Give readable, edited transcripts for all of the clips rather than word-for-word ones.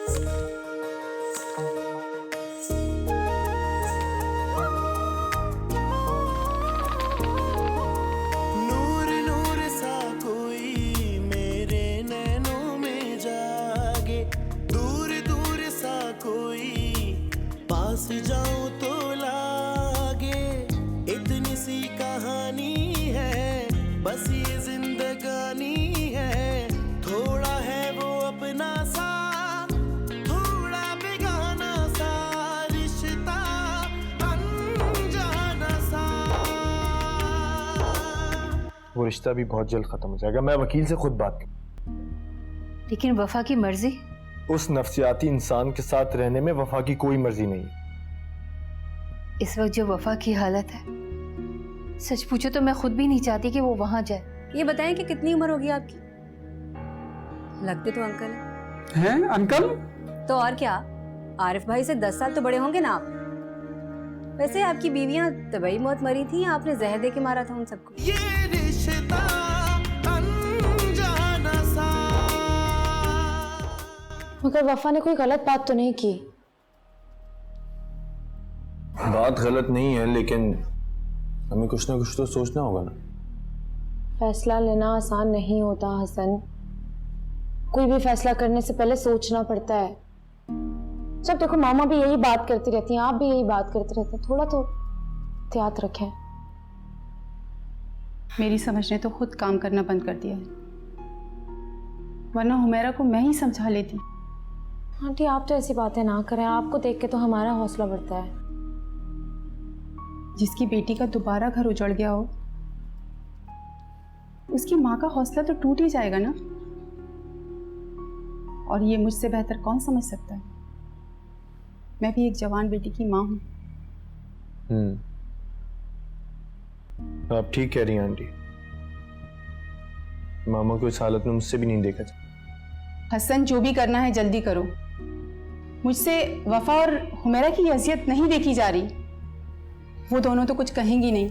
नूर नूर सा कोई मेरे नैनों में जागे, दूर दूर सा कोई पास जाऊं तो लागे। इतनी सी कहानी है, बस ये जिंदगानी है। थोड़ा है वो अपना सा, थोड़ा बेगाना सा, रिश्ता अनजाना सा। वो रिश्ता भी बहुत जल्द खत्म हो जाएगा। मैं वकील से खुद बात करूं। लेकिन वफा की मर्जी? उस नफ्सियाती इंसान के साथ रहने में वफा की कोई मर्जी नहीं है। इस वक्त जो वफा की हालत है, सच पूछो तो मैं खुद भी नहीं चाहती कि वो वहां जाए। ये बताएं कि कितनी उम्र होगी आपकी? लगते तो अंकल हैं अंकल? तो और क्या, आरिफ भाई से 10 साल तो बड़े होंगे ना आप। वैसे आपकी बीवियां तबई मौत मरी थी या आपने जहर दे के मारा था उन सबको? ये रिश्ता अनजाना सा। मगर वफा ने कोई गलत बात तो नहीं की। बात गलत नहीं है, लेकिन हमें कुछ ना कुछ तो सोचना होगा ना। फैसला लेना आसान नहीं होता हसन। कोई भी फैसला करने से पहले सोचना पड़ता है। जब देखो मामा भी यही बात करती रहती हैं, आप भी यही बात करते रहते हैं। थोड़ा तो एहतियात रखें। मेरी समझ ने तो खुद काम करना बंद कर दिया है, वरना हुमैरा को मैं ही समझा लेती। आंटी आप तो ऐसी बातें ना करें, आपको देख के तो हमारा हौसला बढ़ता है। जिसकी बेटी का दोबारा घर उजड़ गया हो, उसकी माँ का हौसला तो टूट ही जाएगा ना। और ये मुझसे बेहतर कौन समझ सकता है। मैं भी एक जवान बेटी की माँ हूँ। आप ठीक कह रही हैं आंटी। मामा को इस हालत में मुझसे भी नहीं देखा जाए। हसन, जो भी करना है जल्दी करो। मुझसे वफा और हुमैरा की अजियत नहीं देखी जा रही। वो दोनों तो कुछ कहेंगी नहीं,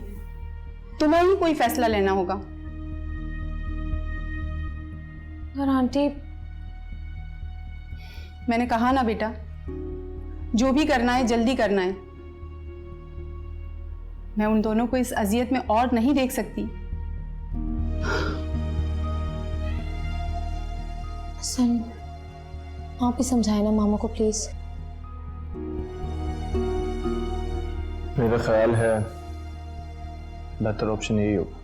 तुम्हें ही कोई फैसला लेना होगा। और आंटी मैंने कहा ना बेटा, जो भी करना है जल्दी करना है। मैं उन दोनों को इस अजियत में और नहीं देख सकती। हसन आप ही समझाए ना मामा को प्लीज। मेरा ख्याल है बेहतर ऑप्शन यही होगा।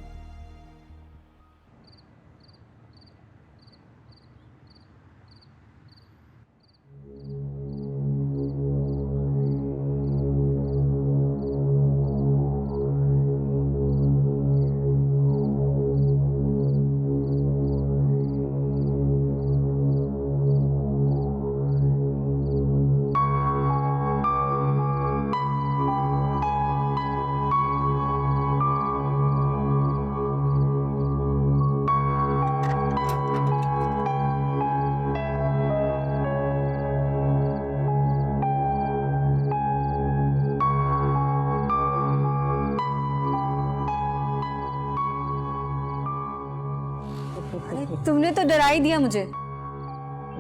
तुमने तो डरा ही दिया मुझे।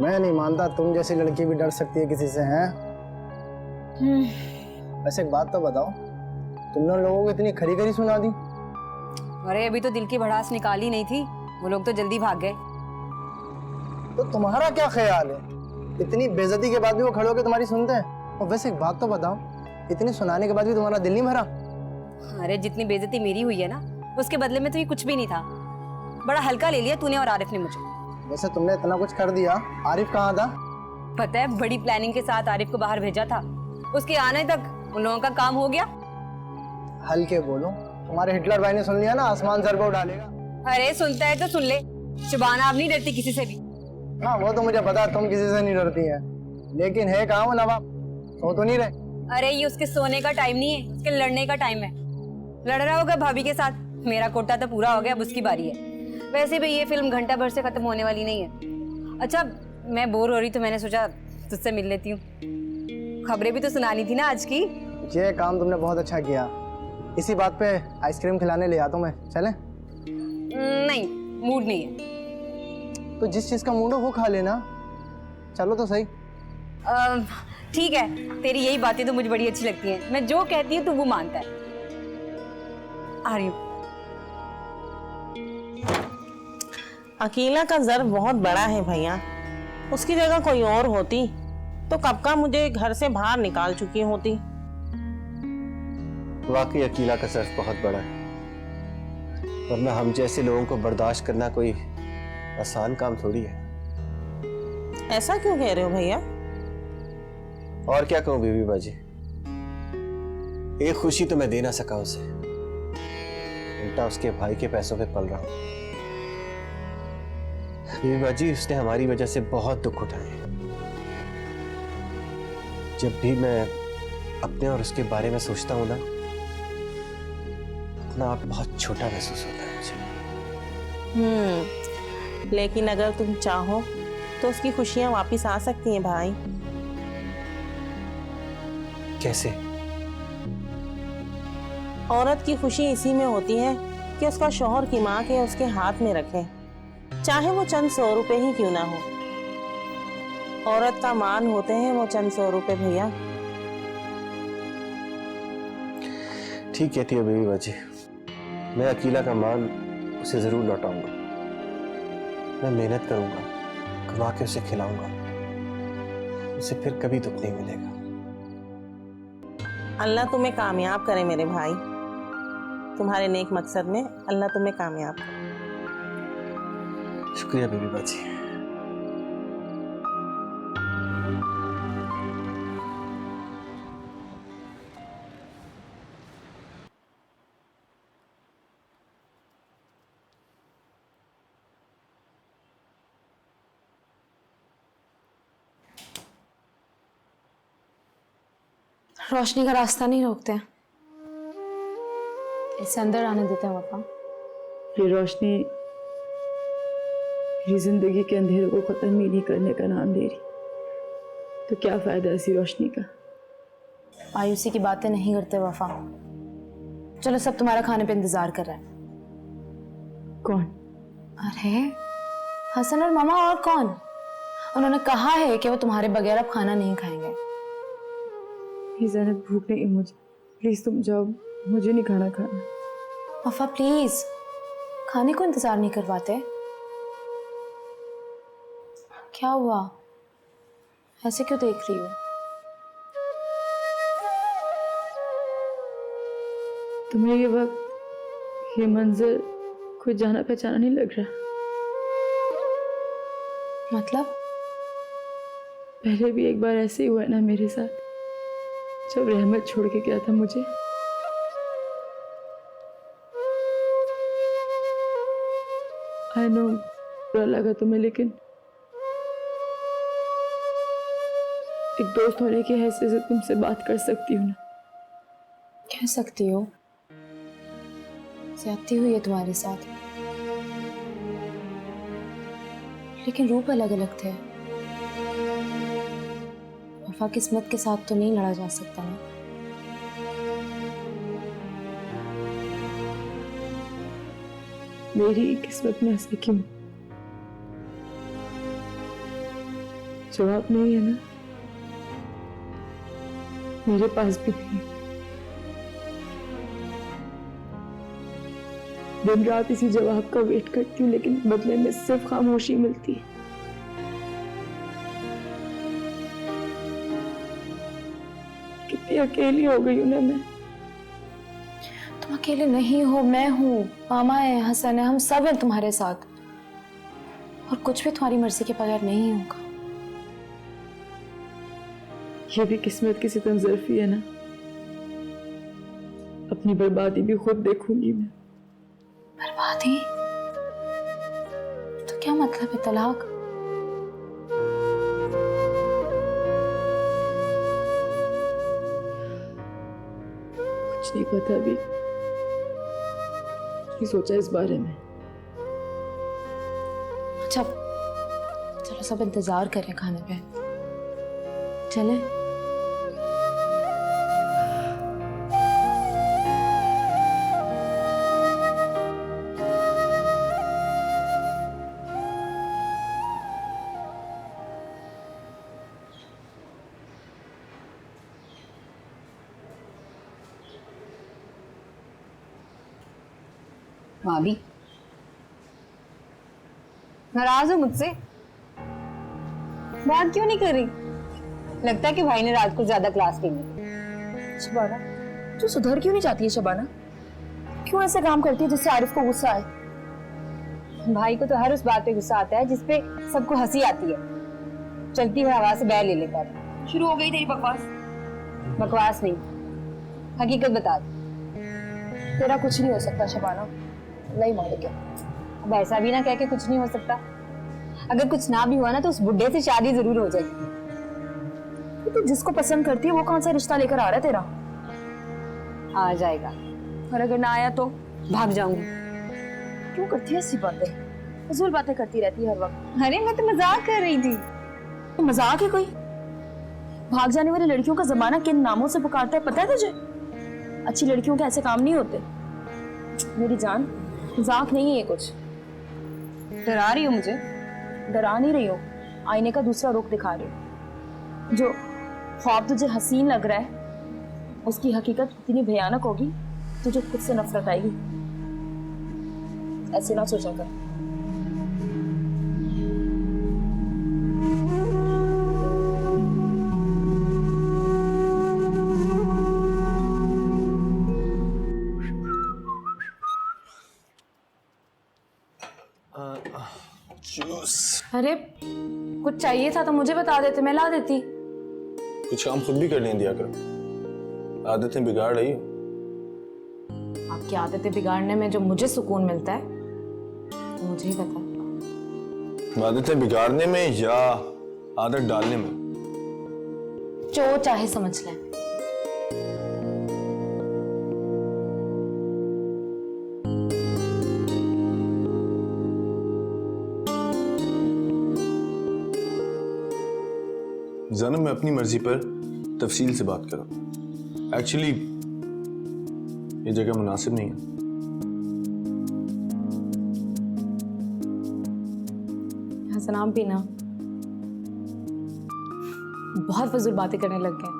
मैं नहीं मानता तुम जैसी लड़की भी डर सकती है किसी से, हैं? वैसे एक बात तो बताओ, तुमने उन लोगों को इतनी खरी खरी सुना दी? अरे अभी तो दिल की भड़ास निकाली नहीं थी, वो लोग तो जल्दी भाग गए। तो तुम्हारा क्या ख्याल है? इतनी बेइज्जती के बाद भी वो खड़े होकर तुम्हारी सुनते हैं? और वैसे एक बात तो बताओ, इतनी सुनाने के बाद भी तुम्हारा दिल नहीं भरा? अरे जितनी बेइज्जती मेरी हुई है ना, उसके बदले में तो ये कुछ भी नहीं था। बड़ा हल्का ले लिया तूने और आरिफ ने मुझे। वैसे तुमने इतना कुछ कर दिया, आरिफ कहाँ था? पता है, बड़ी प्लानिंग के साथ आरिफ को बाहर भेजा था। उसके आने तक उन लोगों का काम हो गया। हल्के बोलो, तुम्हारे हिटलर भाई ने सुन लिया ना, आसमान सर पर उठा लेगा। अरे सुनता है तो सुन ले, शुबाना अब नहीं डरती किसी से भी। हाँ वो तो मुझे पता, तुम किसी से नहीं डरती हैं, लेकिन है कहाँ वो नवाब? सो तो नहीं रहे? अरे ये उसके सोने का टाइम नहीं है, उसके लड़ने का टाइम है। लड़ रहा होगा भाभी के साथ। मेरा कोटा तो पूरा हो गया, अब उसकी बारी है। वैसे भी ये फिल्म घंटा भर से खत्म होने वाली नहीं है। अच्छा, मैं बोर हो रही तो मैंने सोचा तुझसे मिल लेती हूँ। खबरें भी तो सुनानी थी ना आज की। ये काम तुमने बहुत अच्छा किया। इसी बात पे आइसक्रीम खिलाने ले आता हूँ मैं, चले? नहीं, मूड नहीं है। तो जिस चीज का मूड हो वो खा लेना। चलो तो सही। ठीक है, तेरी यही बातें तो मुझे बड़ी अच्छी लगती हैं। मैं जो कहती हूँ तू वो मानता है। आ रही हूँ। अकीला का ज़र्फ बहुत बड़ा है भैया। उसकी जगह कोई और होती तो कब का मुझे घर से बाहर निकाल चुकी होती। वाकई अकीला का सर्फ बहुत बड़ा है, वरना हम जैसे लोगों को बर्दाश्त करना कोई आसान काम थोड़ी है। ऐसा क्यों कह रहे हो भैया? और क्या कहूँ बीबी बाजी, एक खुशी तो मैं दे ना सका उसे, उल्टा उसके भाई के पैसों पे पल रहा हूँ। बीबी बाजी, उसने हमारी वजह से बहुत दुख उठाए। जब भी मैं अपने और उसके बारे में सोचता हूँ ना, अपना आप बहुत छोटा महसूस होता है मुझे। लेकिन अगर तुम चाहो तो उसकी खुशियां वापस आ सकती हैं भाई। कैसे? औरत की खुशी इसी में होती है कि उसका शौहर की माँ के उसके हाथ में रखे, चाहे वो चंद 100 रुपए ही क्यों ना हो। औरत का मान होते हैं वो चंद 100 रुपए भैया। ठीक कहती है बीबी बाजी, मैं अकीला का मान उसे जरूर लौटाऊंगा। मैं मेहनत करूंगा, कमा के उसे खिलाऊंगा, उसे फिर कभी दुख नहीं मिलेगा। अल्लाह तुम्हें कामयाब करे मेरे भाई, तुम्हारे नेक मकसद में अल्लाह तुम्हें कामयाब करे। शुक्रिया बीबी बाजी। रोशनी का रास्ता नहीं रोकते हैं, इसे अंदर आने देते हैं वफा। ये रोशनी मेरी जिंदगी के अंधेरों को खत्म ही नहीं करने का नाम दे रही, तो क्या फायदा ऐसी रोशनी का। मायूसी की बातें नहीं करते वफा। चलो, सब तुम्हारा खाने पे इंतजार कर रहा है। कौन? अरे हसन और मामा, और कौन? उन्होंने कहा है कि वो तुम्हारे बगैर अब खाना नहीं खाएंगे। ज़ैनब, भूख नहीं मुझे, प्लीज तुम जाओ, मुझे नहीं खाना खाना। वफा प्लीज, खाने को इंतजार नहीं करवाते? क्या हुआ, ऐसे क्यों देख रही हो? तुम्हें ये वक्त, ये मंजर कोई जाना पहचाना नहीं लग रहा? मतलब? पहले भी एक बार ऐसे ही हुआ ना मेरे साथ, जब रहमत छोड़ के गया था मुझे। आई नो बुरा लगा तुम्हें, लेकिन एक दोस्त होने की हैसियत से तुमसे बात कर सकती हूँ ना। कह सकती हो, ज्यादती हुई है तुम्हारे साथ, लेकिन रूप अलग अलग थे। वफा, किस्मत के साथ तो नहीं लड़ा जा सकता ना। मेरी किस्मत में ऐसा क्यों? जवाब नहीं है ना, मेरे पास भी नहीं। दिन रात इसी जवाब का वेट करती हूँ, लेकिन बदले में सिर्फ खामोशी मिलती है। कितनी अकेली हो गई हूं ना मैं। तुम अकेले नहीं हो, मैं हूँ, मामा है, हसन है, हम सब हैं तुम्हारे साथ। और कुछ भी तुम्हारी मर्जी के बगैर नहीं होगा। ये भी किस्मत की सितम ज़र्फी है ना, अपनी बर्बादी भी खुद देखूंगी मैं। बर्बादी? तो क्या मतलब है तलाक? कुछ नहीं पता अभी, नहीं सोचा इस बारे में। अच्छा चलो, सब इंतजार करें खाने पे, चलें? भाभी नाराज हो मुझसे? बात क्यों नहीं कर रही? लगता है कि भाई ने रात को ज्यादा क्लास ली है। शबाना, तू सुधर क्यों नहीं चाहती है शबाना? क्यों ऐसे काम करती है जिससे आरिफ को गुस्सा आए? भाई को तो हर उस बात पे गुस्सा आता है जिसपे सबको हंसी आती है। चलती हुई हवा से बह ले लेता है। शुरू हो गई तेरी बकवास। बकवास नहीं, हकीकत बता दे। तेरा कुछ नहीं हो सकता शबाना, नहीं मानेगा। अब ऐसा भी ना कह के कुछ नहीं हो सकता। अगर कुछ ना भी हुआ ना तो उस बुड्ढे से शादी जरूर हो जाएगी। तू जिसको पसंद करती है वो कौन सा रिश्ता लेकर आ रहा है तेरा? आ जाएगा। और अगर ना आया तो भाग जाऊंगी। क्यों करती है ऐसी बातें? फजूल बातें करती रहती है हर वक्त। अरे मैं तो मजाक कर रही थी। तो मजाक है कोई? भाग जाने वाली लड़कियों का जमाना किन नामों से पुकारता है पता है तुझे? अच्छी लड़कियों के ऐसे काम नहीं होते। मेरी जान, मजाक नहीं है ये कुछ। डरा रही हो मुझे? डरा नहीं रही हो, आईने का दूसरा रुख दिखा रही हो। जो ख्वाब तुझे हसीन लग रहा है उसकी हकीकत इतनी भयानक होगी तुझे खुद से नफरत आएगी। ऐसे ना सोचा कर। जूस। अरे कुछ चाहिए था तो मुझे बता देते, मैं ला देती। कुछ काम खुद भी करने दिया करो, आदतें बिगाड़ रही हो। आपकी आदतें बिगाड़ने में जो मुझे सुकून मिलता है तो मुझे ही पता। आदतें बिगाड़ने में या आदत डालने में? जो चाहे समझ लें। ज़नब, मैं अपनी मर्जी पर तफसील से बात करूं। एक्चुअली ये जगह मुनासिब नहीं है। हसन, आप भी ना बहुत फजूल बातें करने लग गए।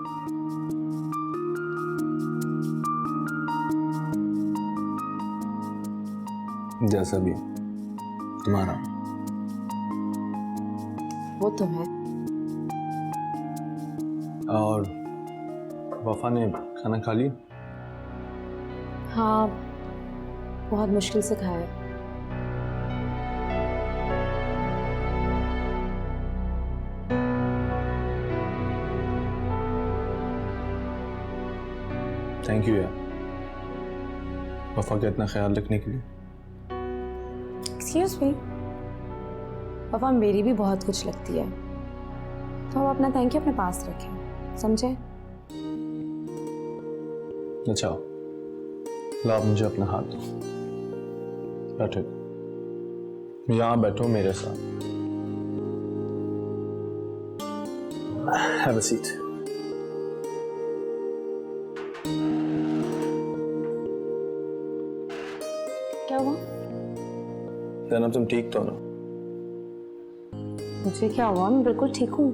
जैसा भी तुम्हारा। वो तो है। और वफा ने खाना खा लिया? हाँ, बहुत मुश्किल से खाया है। थैंक यू यार, वफा का इतना ख्याल रखने के लिए। एक्सक्यूज मी, वफा मेरी भी बहुत कुछ लगती है, तो आप अपना थैंक यू अपने पास रखें, समझे? अच्छा, लाओ मुझे अपना हाथ दो। बैठो, यहाँ बैठो मेरे साथ। Have a seat. क्या हुआ? ज़ैनब, तुम ठीक तो ना? मुझे क्या हुआ? मैं बिल्कुल ठीक हूँ।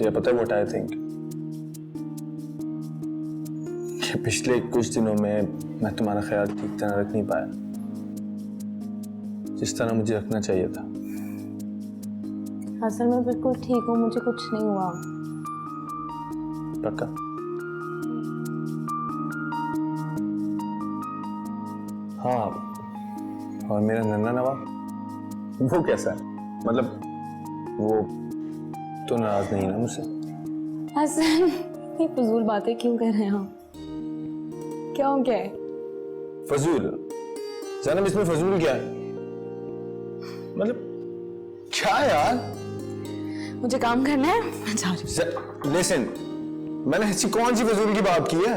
ये पता है व्हाट आई थिंक, कि पिछले कुछ दिनों में मैं तुम्हारा ख्याल ठीक तरह रख नहीं पाया जिस तरह मुझे रखना चाहिए था। असल में बिल्कुल ठीक हूँ, मुझे कुछ नहीं हुआ। पक्का? हाँ, और मेरा नन्ना नवाब वो कैसा है? मतलब वो तो नाराज नहीं ना मुझसे? हसन, ये फजूल बातें क्यों कर रहे हैं आप? क्या हो गया है? फजूल? ज़ैनब, इसमें फजूल क्या है? मतलब क्या यार? मुझे काम करना है, मैं जा रही हूँ। लिसन, मैंने ऐसी कौन सी फजूल की बात की है?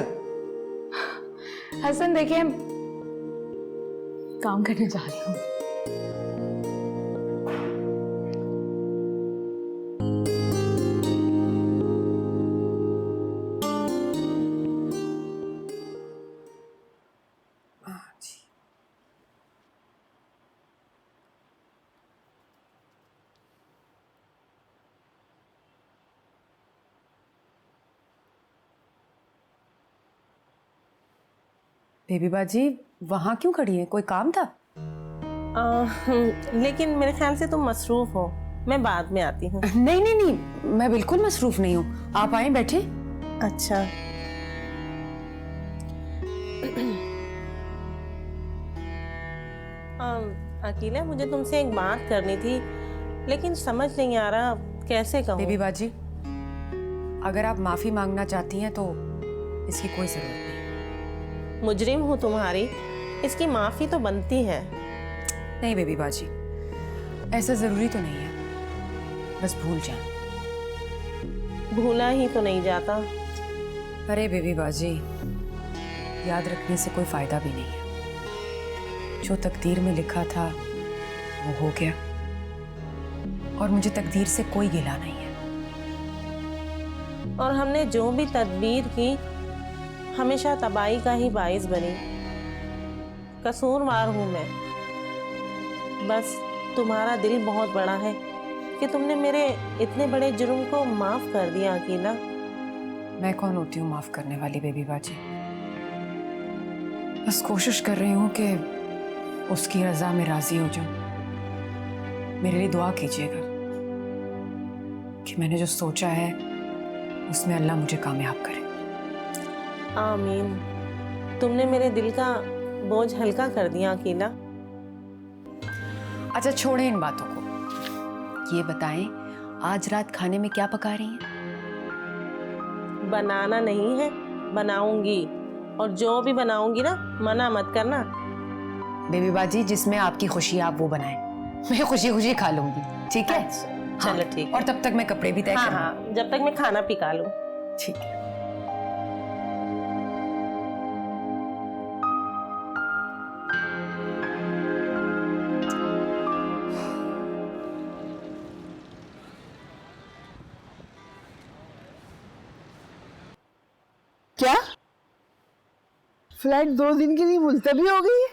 हसन देखिए, काम करने जा रही हूँ। बेबी बाजी वहाँ क्यों खड़ी है, कोई काम था? लेकिन मेरे ख्याल से तुम मसरूफ हो, मैं बाद में आती हूँ। नहीं नहीं नहीं, मैं बिल्कुल मसरूफ नहीं हूँ, आप आए बैठे। अच्छा। अकीला, मुझे तुमसे एक बात करनी थी, लेकिन समझ नहीं आ रहा कैसे कहूँ। बेबी बाजी, अगर आप माफी मांगना चाहती हैं तो इसकी कोई जरूरत नहीं। मुजरिम हूँ तुम्हारी, इसकी माफी तो बनती है। नहीं बेबी बाजी, ऐसा जरूरी तो नहीं है, बस भूल जाए। भूला ही तो नहीं जाता। अरे बेबी बाजी, याद रखने से कोई फायदा भी नहीं है। जो तकदीर में लिखा था वो हो गया, और मुझे तकदीर से कोई गिला नहीं है। और हमने जो भी तदबीर की हमेशा तबाही का ही बाइस बनी। कसूरवार हूँ मैं, बस तुम्हारा दिल बहुत बड़ा है कि तुमने मेरे इतने बड़े जुर्म को माफ कर दिया। अकीला, मैं कौन होती हूँ माफ करने वाली बेबी बाजी? बस कोशिश कर रही हूँ कि उसकी रजा में राजी हो जाऊं। मेरे लिए दुआ कीजिएगा कि मैंने जो सोचा है उसमें अल्लाह मुझे कामयाब करे। आमीन। तुमने मेरे दिल का बोझ हल्का कर दिया। अकीला, अच्छा छोड़ें इन बातों को, ये बताएं आज रात खाने में क्या पका रही हैं? बनाना नहीं है, बनाऊंगी, और जो भी बनाऊंगी ना, मना मत करना। बेबी बाजी, जिसमें आपकी खुशी आप वो बनाएं, मैं खुशी खुशी खा लूंगी, ठीक है? चलो ठीक है। और तब तक मैं कपड़े भी तय करूं। हाँ, जब तक मैं खाना पका लूं। ठीक है। क्या फ्लाइट 2 दिन के लिए मुलतवी हो गई है?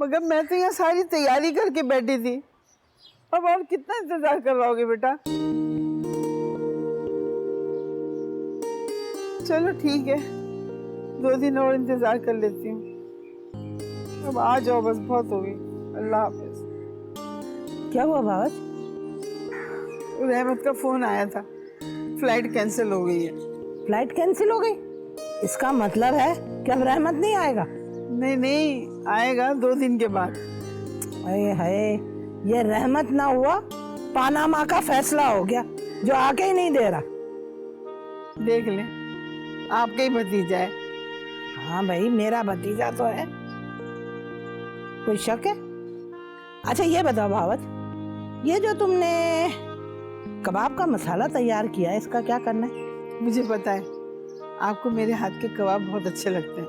मगर मैं तो यहाँ सारी तैयारी करके बैठी थी। अब और कितना इंतजार करवाओगे बेटा? चलो ठीक है, 2 दिन और इंतजार कर लेती हूँ। अब आ जाओ, बस बहुत हो गई। अल्लाह हाफिज। क्या हुआ बाबा? रहमत का फोन आया था, फ्लाइट कैंसिल हो गई है। फ्लाइट कैंसिल हो गई? इसका मतलब है कि अब रहमत नहीं आएगा? नहीं नहीं, आएगा 2 दिन के बाद। अरे हाय, ये रहमत ना हुआ, पानामा का फैसला हो गया, जो आके ही नहीं दे रहा। देख ले, आपका ही भतीजा है। हाँ भाई, मेरा भतीजा तो है, कोई शक है? अच्छा ये बताओ भावत, ये जो तुमने कबाब का मसाला तैयार किया है, इसका क्या करना है? मुझे पता है, आपको मेरे हाथ के कबाब बहुत अच्छे लगते हैं,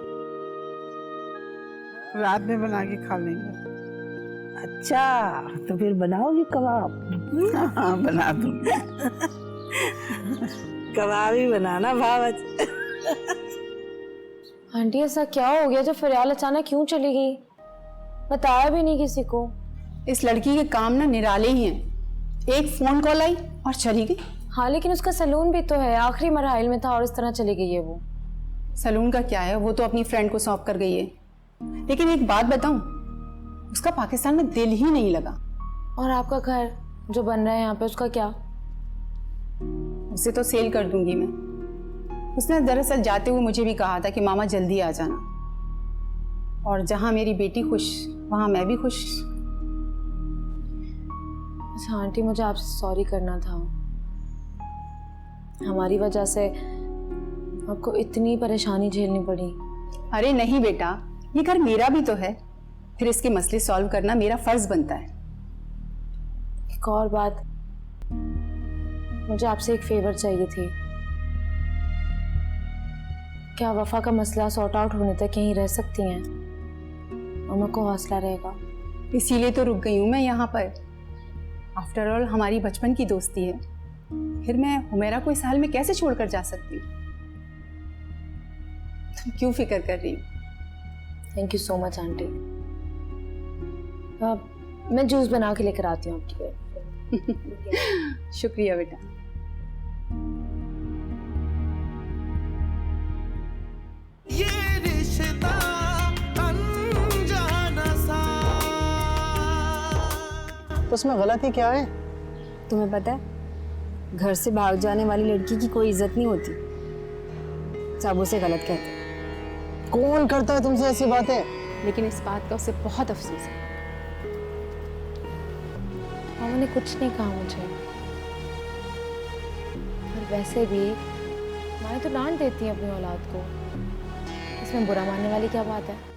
रात में बना के खा लेंगे। अच्छा, तो फिर बनाओगी कबाब? हाँ, बना दूंगी। कबाब ही बनाना भावत। आंटी ऐसा क्या हो गया जो फरियाल अचानक क्यों चली गई? बताया भी नहीं किसी को। इस लड़की के काम ना निराले ही हैं। एक फोन कॉल आई और चली गई। हाँ, लेकिन उसका सलून भी तो है, आखिरी मरहल में था और इस तरह चली गई है वो। सलून का क्या है, वो तो अपनी फ्रेंड को सौंप कर गई है। लेकिन एक बात बताऊं, उसका पाकिस्तान में दिल ही नहीं लगा। और आपका घर जो बन रहा है यहाँ पे, उसका क्या? उसे तो सेल कर दूंगी मैं। उसने दरअसल जाते हुए मुझे भी कहा था कि मामा जल्दी आ जाना, और जहां मेरी बेटी खुश वहां मैं भी खुश। अच्छा आंटी, मुझे आपसे सॉरी करना था। हमारी वजह से आपको इतनी परेशानी झेलनी पड़ी। अरे नहीं बेटा, ये घर मेरा भी तो है, फिर इसके मसले सॉल्व करना मेरा फर्ज बनता है। एक और बात, मुझे आपसे एक फेवर चाहिए थी। क्या वफा का मसला सॉर्ट आउट होने तक यहीं रह सकती हैं? मम्मा को हौसला रहेगा। इसीलिए तो रुक गई हूँ मैं यहाँ पर। आफ्टर ऑल हमारी बचपन की दोस्ती है, फिर मैं हुमैरा को इस हाल में कैसे छोड़कर जा सकती हूँ? तुम क्यों फिक्र कर रही हो? Thank you so much aunty. मैं जूस बना के लेकर आती हूँ आपके लिए। शुक्रिया बेटा। ये तो उसमें गलती क्या है? तुम्हें पता है घर से भाग जाने वाली लड़की की कोई इज्जत नहीं होती, सब उसे गलत कहते हैं। कौन करता है तुमसे ऐसी बातें? लेकिन इस बात का उसे बहुत अफसोस है। मामा ने कुछ नहीं कहा मुझे, और वैसे भी माँ तो डांट देती है अपनी औलाद को, इसमें बुरा मानने वाली क्या बात है?